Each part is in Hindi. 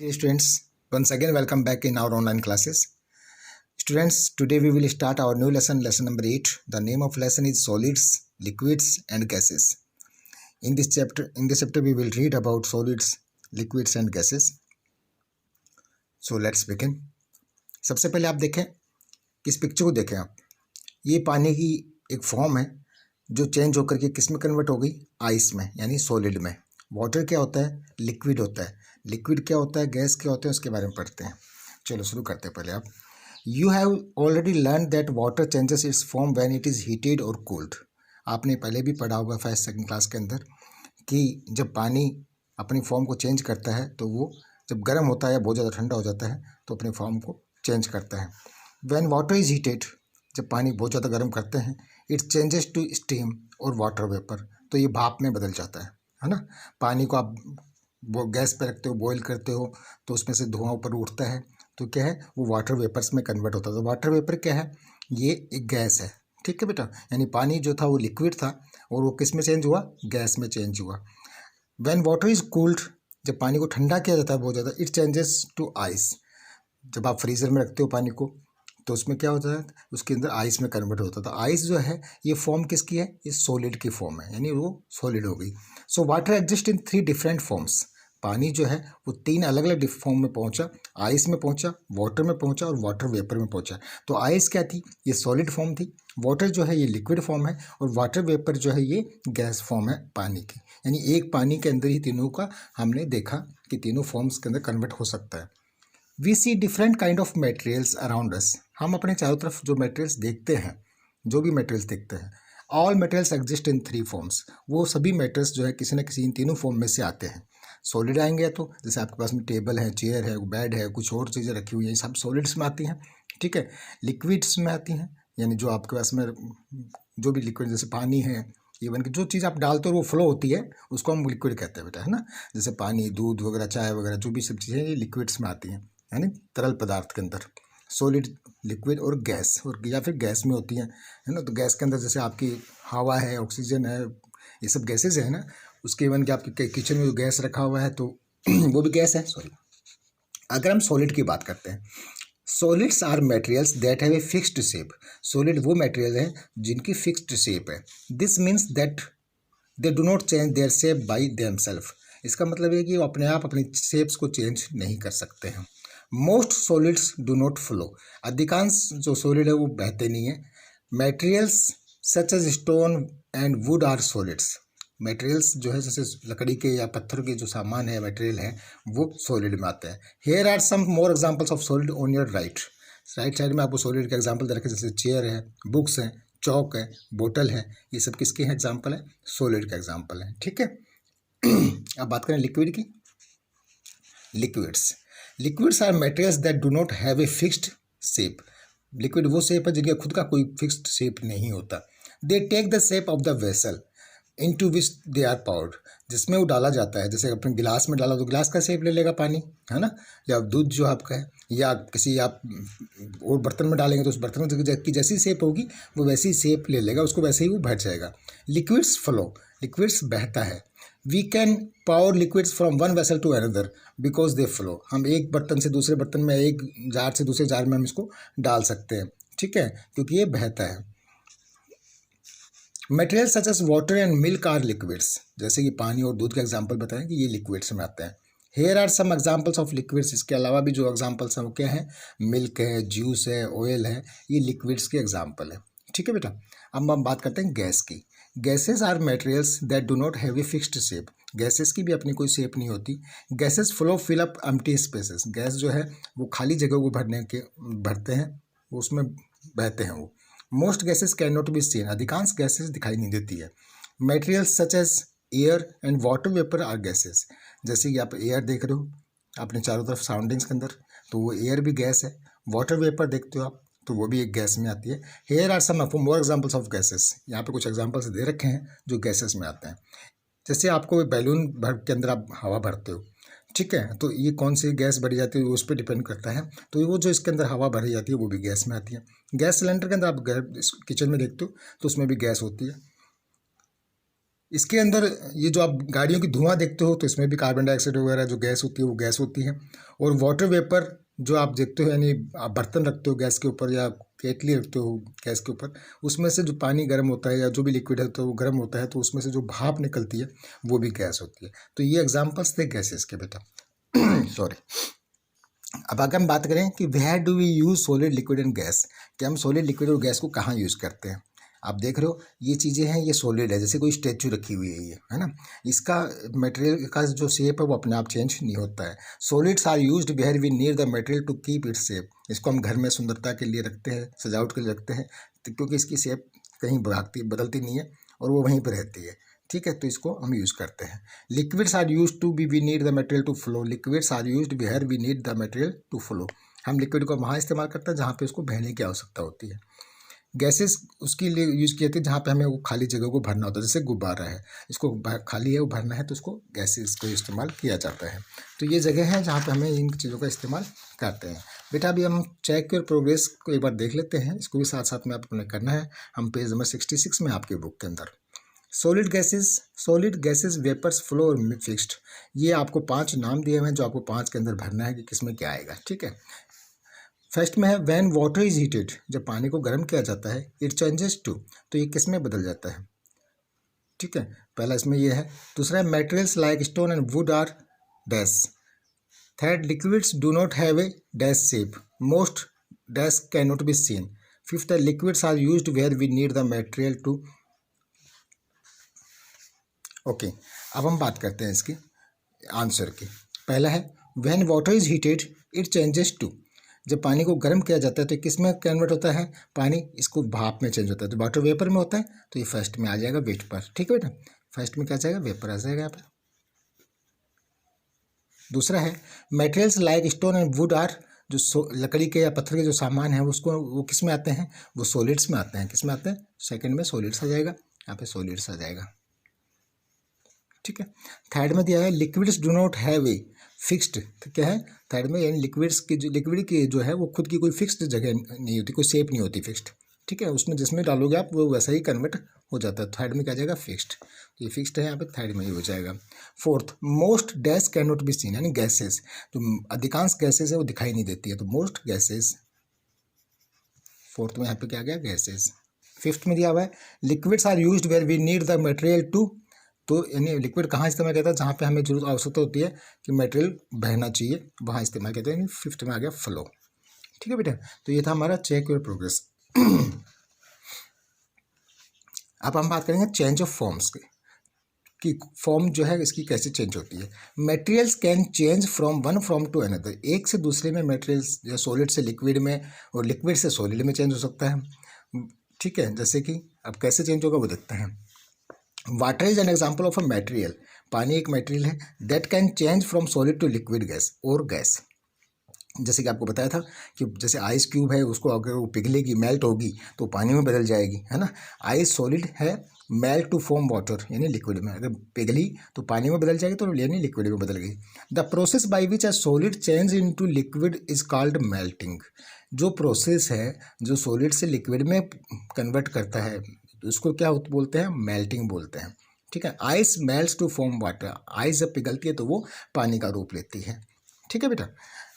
Dear students, once again welcome back in our online classes. Students, today we will start our new lesson, lesson number 8. The name of lesson is solids, liquids and gases. In this chapter we will read about solids, liquids and gases. So let's begin. सबसे पहले आप देखें, इस पिक्चर को देखें आप. ये पानी की एक फॉर्म है जो चेंज होकर के किस में कन्वर्ट हो गई, आइस में, यानी सॉलिड में. वाटर क्या होता है, लिक्विड होता है. लिक्विड क्या होता है, गैस क्या होता है, उसके बारे में पढ़ते हैं. चलो शुरू करते हैं. पहले आप, you have already learn that water changes it's form when it is heated और कूल्ड. आपने पहले भी पढ़ा होगा फर्स्ट सेकंड क्लास के अंदर कि जब पानी अपनी फॉर्म को चेंज करता है तो वो जब गर्म होता है या बहुत ज़्यादा ठंडा हो जाता है तो अपनी फॉर्म को चेंज करता है. व्हेन वाटर इज़ हीटेड, जब पानी बहुत ज़्यादा गर्म करते हैं, इट चेंजेस टू स्टीम और वाटर वेपर, तो ये भाप में बदल जाता है ना. पानी को आप वो गैस पे रखते हो, बॉईल करते हो तो उसमें से धुआं ऊपर उठता है, तो क्या है, वो वाटर वेपर्स में कन्वर्ट होता है. तो वाटर वेपर क्या है, ये एक गैस है. ठीक है बेटा, यानी पानी जो था वो लिक्विड था और वो किस में चेंज हुआ, गैस में चेंज हुआ. व्हेन वाटर इज कूल्ड, जब पानी को ठंडा किया जाता है बहुत ज़्यादा, इट चेंजेस टू आइस. जब आप फ्रीज़र में रखते हो पानी को तो उसमें क्या होता है, उसके अंदर आइस में कन्वर्ट होता है. तो आइस जो है ये फॉर्म किसकी है, ये सॉलिड की फॉर्म है, यानी वो सॉलिड हो गई. So water exist in 3 different forms. पानी जो है वो 3 अलग अलग फॉर्म में पहुंचा. आइस में पहुंचा, वाटर में पहुंचा और वाटर वेपर में पहुंचा. तो आइस क्या थी, ये सॉलिड फॉर्म थी. वाटर जो है ये लिक्विड फॉर्म है और वाटर वेपर जो है ये गैस फॉर्म है पानी की. यानी एक पानी के अंदर ही तीनों का हमने देखा कि तीनों फॉर्म्स के अंदर कन्वर्ट हो सकता है. We see different kind of materials around us. हम अपने चारों तरफ जो मटेरियल्स देखते हैं, जो भी मटेरियल्स देखते हैं, all materials exist in 3 forms. वो सभी मटेरियल्स जो है किसी न किसी इन तीनों फॉर्म में से आते हैं. सॉलिड आएंगे तो जैसे आपके पास में टेबल है, चेयर है, बेड है, कुछ और चीज़ें रखी हुई हैं, सब सॉलिड्स में आती हैं. ठीक है. लिक्विड्स में आती हैं, यानी जो आपके पास में जो भी लिक्विड, जैसे पानी है, इवन कि जो चीज़ आप डालते हो वो फ्लो होती है, उसको हम लिक्विड कहते हैं बेटा, है ना. जैसे पानी, दूध वगैरह, चाय वगैरह, जो भी सब चीज़ें ये लिक्विड्स में आती हैं, यानी तरल पदार्थ के अंदर. सॉलिड, लिक्विड और गैस, और या फिर गैस में होती हैं, है ना. तो गैस के अंदर जैसे आपकी हवा है, ऑक्सीजन है, ये सब गैसेज है ना. उसके इवन कि आपके किचन में जो गैस रखा हुआ है तो वो भी गैस है. सॉरी, अगर हम सॉलिड की बात करते हैं, solids are materials that have a fixed shape. Solid वो मटेरियल है जिनकी फिक्स्ड शेप है. This means that they do not change their shape by themselves. इसका मतलब है कि वो अपने आप अपनी शेप्स को चेंज नहीं कर सकते हैं. Most solids do not flow. अधिकांश जो सॉलिड है वो बहते नहीं है. Materials such as stone and wood are solids. Materials जो है जैसे लकड़ी के या पत्थर के जो सामान है, मटेरियल है, वो सॉलिड में आते हैं. Here are some more examples of solid on your right. Right side में आपको सॉलिड के एग्जांपल दे रखे, जैसे चेयर है, बुक्स हैं, चौक है, बोतल है, ये सब किसके हैं एग्जांपल है, सॉलिड का एग्जांपल है. ठीक है. अब बात करें लिक्विड की. Liquids are materials that do not have a fixed shape. Liquid वो शेप है जिनका खुद का कोई फिक्स्ड शेप नहीं होता. They take the shape of the vessel into which they are poured. जिसमें वो डाला जाता है, जैसे अपने गिलास में डाला तो गिलास का शेप ले लेगा पानी, है ना. या दूध जो आपका है, या किसी आप और बर्तन में डालेंगे तो उस बर्तन की जैसी शेप होगी वो वैसी शेप ले लेगा, उसको वैसे ही वो भर जाएगा. Liquids flow. लिक्विड्स बहता है. We can pour liquids from one vessel to another because they flow. हम एक बर्तन से दूसरे बर्तन में, एक जार से दूसरे जार में हम इसको डाल सकते हैं. ठीक है, क्योंकि ये बहता है. Material such as water and milk are liquids. जैसे कि पानी और दूध का एग्जांपल बताएं कि ये लिक्विड्स में आते हैं. Here are some examples of liquids. इसके अलावा भी जो एग्जांपल्स हैं वो क्या है, मिल्क है, जूस है, ऑयल है, ये लिक्विड्स के एग्जांपल है. ठीक है बेटा. अब हम बात करते हैं गैस की. Gases are materials that do not have a fixed shape. Gases की भी अपनी कोई शेप नहीं होती. Gases flow fill up empty spaces. Gas जो है वो खाली जगह को भरते हैं, वो उसमें बहते हैं वो. Most gases can not be seen. अधिकांश गैसेस दिखाई नहीं देती है. Materials such as air and water vapour are gases. जैसे कि आप एयर देख रहे हो अपने चारों तरफ सराउंडिंग्स के अंदर, तो वो एयर भी गैस है. वाटर वेपर देखते हो आप तो वो भी एक गैस में आती है. Here are some more examples of gases. यहाँ पे कुछ एग्जांपल्स दे रखे हैं जो गैसेस में आते हैं. जैसे आपको बैलून भर के अंदर आप हवा भरते हो, ठीक है, तो ये कौन सी गैस भरी जाती है उस पर डिपेंड करता है. तो वो जो इसके अंदर हवा भरी जाती है वो भी गैस में आती है. गैस सिलेंडर के अंदर आप किचन में देखते हो तो उसमें भी गैस होती है. इसके अंदर ये जो आप गाड़ियों की धुआं देखते हो तो इसमें भी कार्बन डाइऑक्साइड वगैरह जो गैस होती है वो गैस होती है। और वाटर वेपर जो आप देखते हो, यानी आप बर्तन रखते हो गैस के ऊपर या केतली रखते हो गैस के ऊपर, उसमें से जो पानी गर्म होता है या जो भी लिक्विड है तो वो गर्म होता है, तो उसमें से जो भाप निकलती है वो भी गैस होती है। तो ये एग्जाम्पल्स थे गैसेस के बेटा। सॉरी। अब अगर हम बात करें कि where do we use solid liquid and gas, कि हम सॉलिड लिक्विड और गैस को कहाँ यूज़ करते हैं। आप देख रहे हो ये चीज़ें हैं, ये सॉलिड है, जैसे कोई स्टैचू रखी हुई है ये, है ना। इसका मटेरियल का जो शेप है वो अपने आप चेंज नहीं होता है। Solids are used where we need the material to keep its shape. इसको हम घर में सुंदरता के लिए रखते हैं, सजावट के लिए रखते हैं, क्योंकि इसकी शेप कहीं बदलती नहीं है और वो वहीं पर रहती है। ठीक है, तो इसको हम यूज़ करते हैं। Liquids are use to be we need the material to flow. Liquids are used where we need the material to flow. हम लिक्विड को वहाँ इस्तेमाल करते हैं जहाँ पे उसको बहने की आवश्यकता होती है। गैसेस उसके लिए यूज़ किए थे जहाँ पे हमें वो खाली जगह को भरना होता है, जैसे गुब्बारा है, इसको खाली है वो भरना है तो उसको गैसेस को इस्तेमाल किया जाता है। तो ये जगह है जहाँ पे हमें इन चीज़ों का इस्तेमाल करते हैं। बेटा अभी हम चेक योर प्रोग्रेस को एक बार देख लेते हैं, इसको भी साथ साथ में आपने करना है। हम पेज नंबर 66 में आपके बुक के अंदर सॉलिड गैसेस वेपर्स फ्लो और फिक्स्ड, ये आपको 5 नाम दिए हुए हैं जो आपको 5 के अंदर भरना है कि किसमें क्या आएगा। ठीक है, फर्स्ट में है व्हेन वाटर इज हीटेड, जब पानी को गर्म किया जाता है, इट चेंजेस टू, तो ये किस में बदल जाता है। ठीक है, पहला इसमें ये है। दूसरा है materials like stone and wood are dash. Third, liquids do not have a dash shape, most dash can not be seen. Fifth है liquids are used where we need the material to. Okay, अब हम बात करते हैं इसकी आंसर की। पहला है when water is heated it changes to, जब पानी को गर्म किया जाता है तो किस में कन्वर्ट होता है, पानी इसको भाप में चेंज होता है, तो वाटर वेपर में होता है, तो ये फर्स्ट में आ जाएगा वेपर। ठीक है बेटा, फर्स्ट में क्या आ जाएगा, वेपर आ जाएगा यहाँ पे। दूसरा है materials like stone and wood are, जो लकड़ी के या पत्थर के जो सामान है उसको वो किस में आते हैं, वो सॉलिड्स में आते हैं। किस में आते हैं, सेकंड में सॉलिड्स आ जाएगा, यहाँ पे सॉलिड्स आ जाएगा। ठीक है, थर्ड में दिया है liquids do not have a fixed, तो क्या है थर्ड में, यानी लिक्विड्स की जो लिक्विड की जो है वो खुद की कोई फिक्स्ड जगह नहीं होती, कोई शेप नहीं होती फिक्स्ड। ठीक है, उसमें जिसमें डालोगे आप वो वैसा ही कन्वर्ट हो जाता है। थर्ड में क्या जाएगा, फिक्स्ड, तो ये फिक्स्ड है यहाँ पे, थर्ड में ही हो जाएगा। Fourth, most gas can not be scene, यानी गैसेस जो अधिकांश गैसेस है वो दिखाई नहीं देती है, तो मोस्ट गैसेस, फोर्थ में यहाँ पे क्या गया, गैसेस। फिफ्थ में दिया हुआ है liquids are used where we need the material to, तो यानी लिक्विड कहाँ इस्तेमाल करता है, जहाँ पे हमें जरूरत आवश्यकता होती है कि मटेरियल बहना चाहिए, वहाँ इस्तेमाल करते हैं। फिफ्थ में आ गया फ्लो। ठीक है बेटा, तो ये था हमारा चेक योर प्रोग्रेस। अब हम बात करेंगे चेंज ऑफ फॉर्म्स की फॉर्म जो है इसकी कैसे चेंज होती है। Materials can change from one form to another, एक से दूसरे में मटेरियल्स या सॉलिड से लिक्विड में और लिक्विड से सॉलिड में चेंज हो सकता है। ठीक है, जैसे कि अब कैसे चेंज होगा वो देखते हैं। Water is an example of a material, पानी एक मटेरियल है that can change from solid to liquid gas और गैस। जैसे कि आपको बताया था कि जैसे आइस क्यूब है, उसको अगर वो पिघलेगी, मेल्ट होगी तो पानी में बदल जाएगी, है ना। आइस सॉलिड है, मेल्ट टू फॉर्म वाटर, यानी लिक्विड में, अगर पिघली तो पानी में बदल जाएगी, तो यानी लिक्विड में बदल गई। The process by which a solid change into liquid is called melting, जो प्रोसेस है जो सॉलिड से लिक्विड में कन्वर्ट करता है उसको क्या बोलते हैं, मेल्टिंग बोलते हैं। ठीक है, ice melts to form water, ice जब पिघलती है तो वो पानी का रूप लेती है। ठीक है बेटा,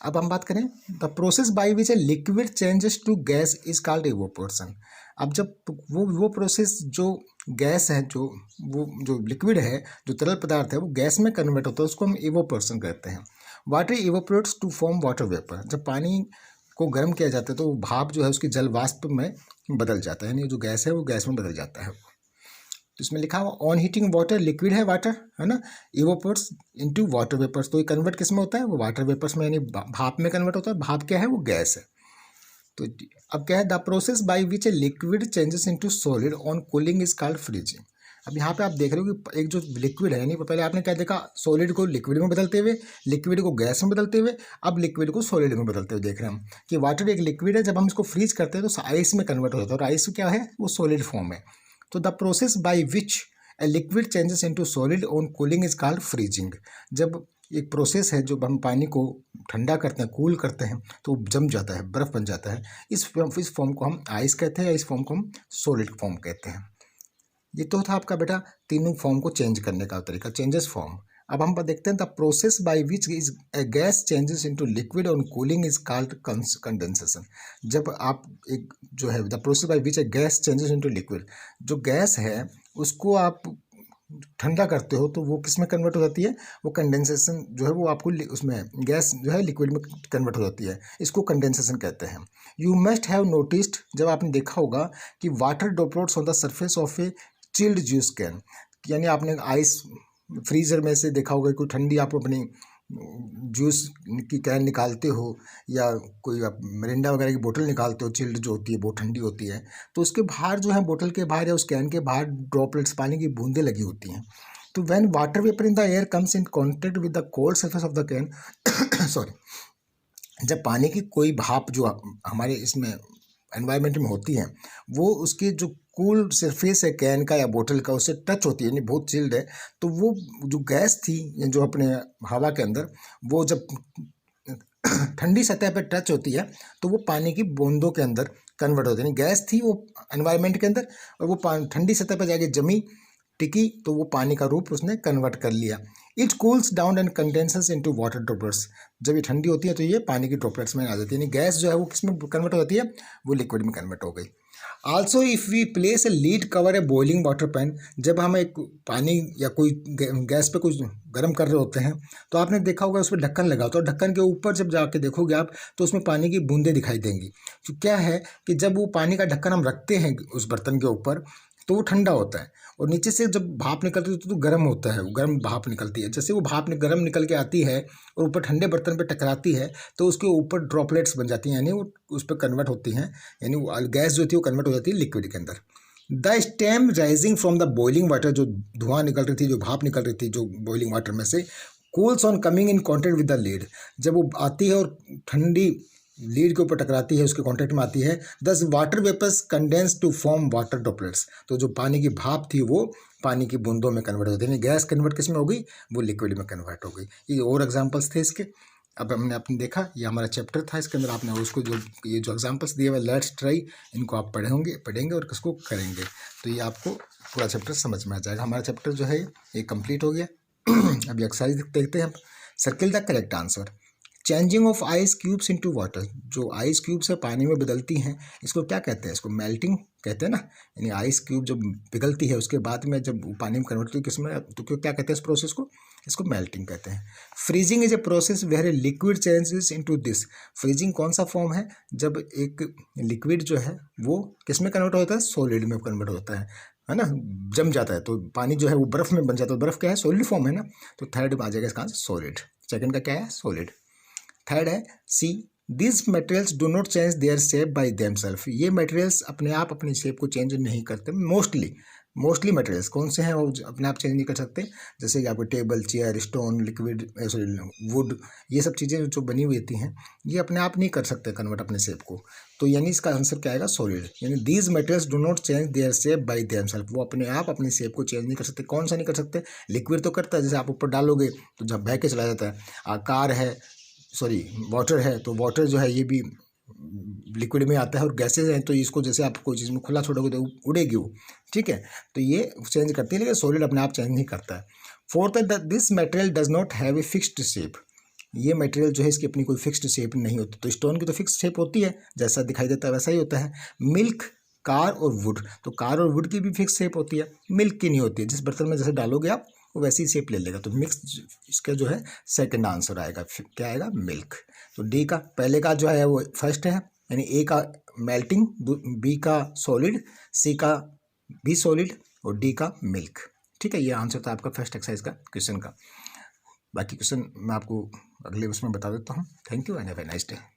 अब हम बात करें the process by which a liquid changes to gas is called evaporation. अब जब वो प्रोसेस जो गैस है, जो लिक्विड है, जो तरल पदार्थ है वो गैस में कन्वर्ट होता है, उसको हम इवोपोरेशन कहते हैं। Water evaporates to form water vapour, जब पानी को गर्म किया जाता है तो भाप जो है उसकी जल वाष्प में बदल जाता है, यानी जो गैस है वो गैस में बदल जाता है। तो इसमें लिखा हुआ ऑन हीटिंग वाटर, लिक्विड है वाटर, है ना, इवोपोरेट्स इनटू वाटर वेपर्स, तो ये कन्वर्ट किस में होता है, वो वाटर वेपर्स में, यानी भाप में कन्वर्ट होता है। भाप क्या है, वो गैस है। तो अब क्या है, the process by which a liquid changes into solid on cooling is called freezing. अब यहाँ पे आप देख रहे हो कि एक जो लिक्विड है, यानी पहले आपने क्या देखा, सॉलिड को लिक्विड में बदलते हुए, लिक्विड को गैस में बदलते हुए, अब लिक्विड को सॉलिड में बदलते हुए देख रहे हैं हम कि वाटर एक लिक्विड है, जब हम इसको फ्रीज करते हैं तो आइस में कन्वर्ट हो जाता है, और आइस क्या है, वो सॉलिड फॉर्म है। तो the process by which a liquid changes into solid on cooling is called freezing. जब एक प्रोसेस है, जो हम पानी को ठंडा करते हैं, कूल करते हैं, तो जम जाता है, बर्फ़ बन जाता है। इस फॉर्म को हम आइस कहते हैं, या इस फॉर्म को हम सॉलिड फॉर्म कहते हैं। ये तो था आपका बेटा तीनों फॉर्म को चेंज करने का तरीका, चेंजेस फॉर्म। अब हम देखते हैं the process by which is a gas changes into liquid on cooling is called condensation. जब आप एक जो है the process by which A gas changes into liquid, जो गैस है उसको आप ठंडा करते हो तो वो किस में कन्वर्ट हो जाती है, वो कंडेंसेशन जो है वो आपको उसमें गैस जो है लिक्विड में कन्वर्ट हो जाती है, इसको कंडेंसेशन कहते हैं। यू मस्ट हैव नोटिस्ड, जब आपने देखा होगा कि water droplets on the surface of A chilled juice can, यानी आपने आइस फ्रीजर में से देखा होगा कोई ठंडी आप अपनी जूस की कैन निकालते हो या कोई आप मिरिंडा वगैरह की बोतल निकालते हो, चिल्ड जो होती है बहुत ठंडी होती है, तो उसके बाहर जो है बोतल के बाहर या उस कैन के बाहर ड्रॉपलेट्स पानी की बूंदें लगी होती हैं। तो when water vapour in the air comes in contact with the cold surface of the can sorry, जब पानी की कोई भाप जो हमारे इसमें एनवायरनमेंट में होती है वो उसकी जो कूल सरफेस है कैन का या बोतल का उससे टच होती है, यानी बहुत चिल्ड है, तो वो जो गैस थी जो अपने हवा के अंदर वो जब ठंडी सतह पर टच होती है तो वो पानी की बूंदों के अंदर कन्वर्ट होती है। यानी गैस थी वो एनवायरनमेंट के अंदर और वो ठंडी सतह पर जाके जमी टिकी तो वो पानी का रूप उसने कन्वर्ट कर लिया। It cools down and condenses into water droplets, जब ये ठंडी होती है तो ये पानी की ड्रॉपलेट्स में आ जाती है, यानी गैस जो है वो किस में कन्वर्ट हो जाती है, वो लिक्विड में कन्वर्ट हो गई। Also if we place a lid cover a boiling water pan, जब हम एक पानी या कोई गैस पे कुछ गर्म कर रहे होते हैं तो आपने देखा होगा उस पर ढक्कन लगा होता है, ढक्कन के ऊपर जब जाके देखोगे आप तो उसमें पानी की बूंदें दिखाई देंगी। तो क्या है कि जब वो पानी का ढक्कन हम रखते हैं उस बर्तन के ऊपर तो वो ठंडा होता है और नीचे से जब भाप निकलती है तो गर्म होता है, वो गर्म भाप निकलती है। जैसे वो भाप गर्म निकल के आती है और ऊपर ठंडे बर्तन पे टकराती है तो उसके ऊपर ड्रॉपलेट्स बन जाती हैं, यानी वो उस पर कन्वर्ट होती हैं, यानी वो गैस जो थी वो कन्वर्ट हो जाती है लिक्विड के अंदर। The stem rising from the boiling water, जो धुआं निकल रही थी, जो भाप निकल रही थी जो बॉइलिंग वाटर में से, cools on coming in contact with the lead, जब वो आती है और ठंडी लीड के ऊपर टकराती है उसके कांटेक्ट में आती है, thus water vapours condense to form water droplets, तो जो पानी की भाप थी वो पानी की बूंदों में कन्वर्ट होती है, यानी गैस कन्वर्ट किस में हो गई, वो लिक्विड में कन्वर्ट हो गई। ये और एग्जांपल्स थे इसके। अब हमने आपने देखा ये हमारा चैप्टर था, इसके अंदर आपने उसको जो ये जो एग्जांपल्स दिए हुए लेट्स ट्राई, इनको आप पढ़ेंगे और किसको करेंगे तो ये आपको पूरा चैप्टर समझ में आ जाएगा। हमारा चैप्टर जो है ये कंप्लीट हो गया। अभी एक्सरसाइज देखते हैं। Circle the correct answer. Changing of ice cubes into water, जो आइस क्यूब्स है पानी में बदलती हैं इसको क्या कहते हैं, इसको मेल्टिंग कहते हैं ना, यानी आइस क्यूब जब पिघलती है उसके बाद में जब पानी में कन्वर्ट होती है किस में, तो क्या कहते हैं इस प्रोसेस को, इसको मेल्टिंग कहते हैं। Freezing is a process where a liquid changes into this, freezing कौन सा फॉर्म है, जब एक लिक्विड जो है वो किस में कन्वर्ट होता है, सॉलिड में कन्वर्ट होता है ना, जम जाता है तो पानी जो है वो बर्फ में बन जाता है, बर्फ क्या है, सॉलिड फॉर्म है ना, तो थर्ड में आ जाएगा इसका आंसर सॉलिड। सेकंड का क्या है, सॉलिड। थर्ड है see, this materials do not change their shape by themselves, ये मटेरियल्स अपने आप अपनी शेप को चेंज नहीं करते। मोस्टली मटेरियल्स कौन से हैं वो अपने आप चेंज नहीं कर सकते, जैसे कि आपको table, chair, stone, liquid, sorry would, ये सब चीज़ें जो बनी हुई होती हैं ये अपने आप नहीं कर सकते कन्वर्ट अपने शेप को, तो यानी इसका आंसर क्या आएगा, सॉलिड। यानी these materials do not change their shape by themselves, वो अपने आप अपनी शेप को चेंज नहीं कर सकते। कौन सा नहीं कर सकते, लिक्विड तो करता है, जैसे आप ऊपर डालोगे तो जब बह के चला जाता है, कार है सॉरी वाटर है तो वाटर जो है ये भी लिक्विड में आता है, और गैसेज हैं तो इसको जैसे आप कोई चीज़ में खुला छोड़ोगे तो उड़ेगी वो, ठीक है, तो ये चेंज करती है, लेकिन सॉलिड अपने आप चेंज नहीं करता है। फोर्थ है this material does not have a fixed shape, ये मटेरियल जो है इसकी अपनी कोई फिक्स्ड शेप नहीं होती, तो स्टोन की तो फिक्स्ड शेप होती है, जैसा दिखाई देता है वैसा ही होता है। मिल्क, कार और वुड, तो कार और वुड की भी फिक्स शेप होती है, मिल्क की नहीं होती है, जिस बर्तन में जैसे डालोगे आप वो वैसी शेप ले लेगा, तो मिक्स इसका जो है सेकंड आंसर आएगा, क्या आएगा, मिल्क। तो डी का पहले का जो है वो फर्स्ट है, यानी ए का मेल्टिंग, बी का सॉलिड, सी का भी सॉलिड और डी का मिल्क, ठीक है। ये आंसर था आपका फर्स्ट एक्सरसाइज का क्वेश्चन का। बाकी क्वेश्चन मैं आपको अगले उसमें बता देता हूँ। Thank you and have a nice day.